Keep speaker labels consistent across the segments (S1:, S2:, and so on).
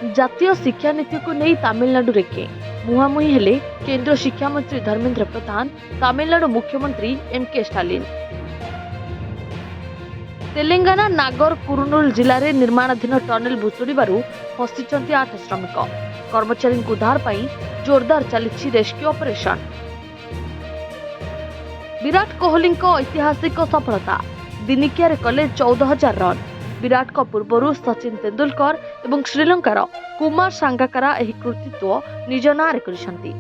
S1: जातीय शिक्षा नीति को नहीं तमिलनाडु रे के मुहांमुही हेले केंद्र शिक्षा मंत्री धर्मेंद्र प्रधान, तमिलनाडु मुख्यमंत्री एम.के. स्टालिन। तेलंगाना नागर कुरुनूल जिले में निर्माणाधीन टनेल भुशुड़ू फसी 8 श्रमिक। कर्मचारी उद्धार पाई जोरदार चली रेस्क्यू ऑपरेशन। विराट कोहली ऐतिहासिक सफलता, दिनिकिया कले 14,000 रन। विराट को पूर्व सचिन तेंदुलकर और श्रीलंकार कुमार सांगाकारा यह कृतित्व निज नारे करिसेंती।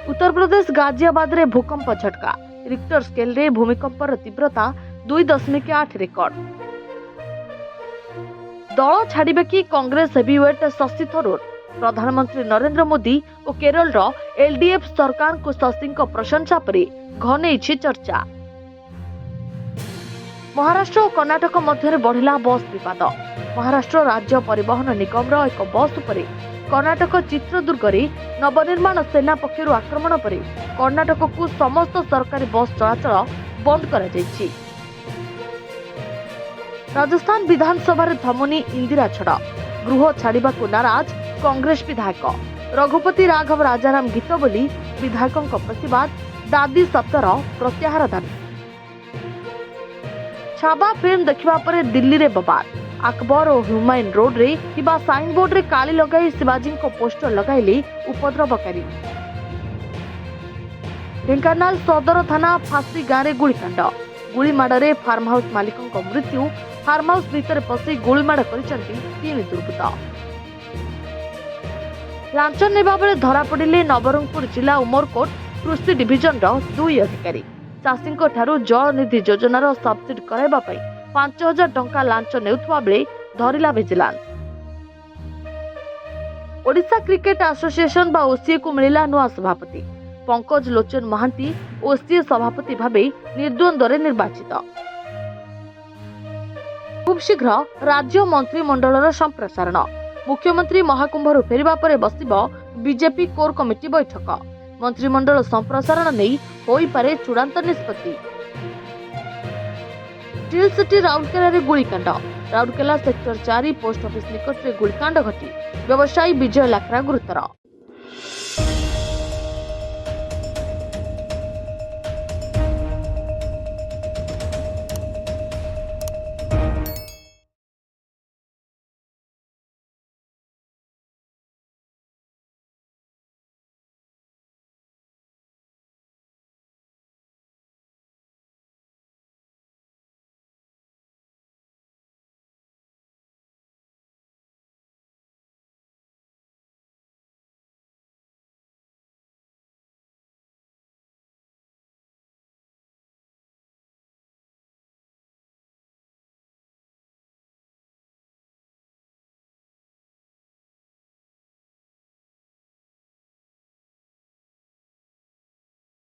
S1: उत्तर प्रदेश गाजियाबाद रे भूकंप झटका, रिक्टर स्केल रे भूमिकंपर तीव्रता 2.8 रेकर्ड। दल छाड़िबे कि कांग्रेस हेवीवेट शशि थरूर, प्रधानमंत्री नरेंद्र मोदी और केरल एलडीएफ सरकार को शशि प्रशंसा पर घनई चर्चा। महाराष्ट्र और कर्णाटक मध्य बढ़िला बस विवाद। महाराष्ट्र राज्य परिवहन निगम एक बस उपर कर्णाटक चित्रदुर्ग में नवनिर्माण सेना पक्षर आक्रमण पर कर्णाटक को समस्त सरकारी बस चलाचल बंद कर। राजस्थान विधानसभा धमनी इंदिरा छड़, गृह छाड़ा नाराज कांग्रेस विधायक। रघुपति राघव राजाराम गीत बोली विधायकों प्रतिवाद, दादी शब्दर प्रत्याहार दाबी। छाबा फिल्म देखिबा परे दिल्ली रे बबाद। अकबर और हुमायूं रोड रे किबा साइन बोर्ड रे काली लगाई शिवाजी को पोस्टर लगाइले उपद्रवकारी। ढेंकानाल सदर थाना फासी गाँव में गुलिकांड, गुलीमाड़े फार्म हाउस मालिकों मृत्यु। फार्म हाउस भीतर पशि गुलीमाड़ करिसेंती 3 दुर्बृत्त। लांच नेबा बेले धरा पड़िले नवरंगपुर जिला उमरकोट कृषि डिविजन 2 अधिकारी। चाषी जलनिधि योजनार सब्सिडी कराइबा पई 5,000 टंका लांच नेउथुवा बेले धरिला विजिलेंस। ओडिशा क्रिकेट एसोसिएशन बा ओसीए को मिलिला नुआ सभापति। पंकज लोचन महांती ओसीए सभापति भावे निर्द्वंद्व निर्वाचित। खूब शीघ्र राज्य मंत्रिमंडल संप्रसारण। मुख्यमंत्री महाकुंभरू फेरिबा परे बसिबो बीजेपी कोर कमिटी बैठक। मंत्रिमंडल संप्रसारण नहीं होई पारे चूड़ांत निष्पत्ति। स्टील सिटी राउरकेला रे गुलिकांड, राउरकेला सेक्टर 4 पोस्ट ऑफिस निकट रे गुलिकांड घटी व्यवसायी विजय लाखरा गुरुतर।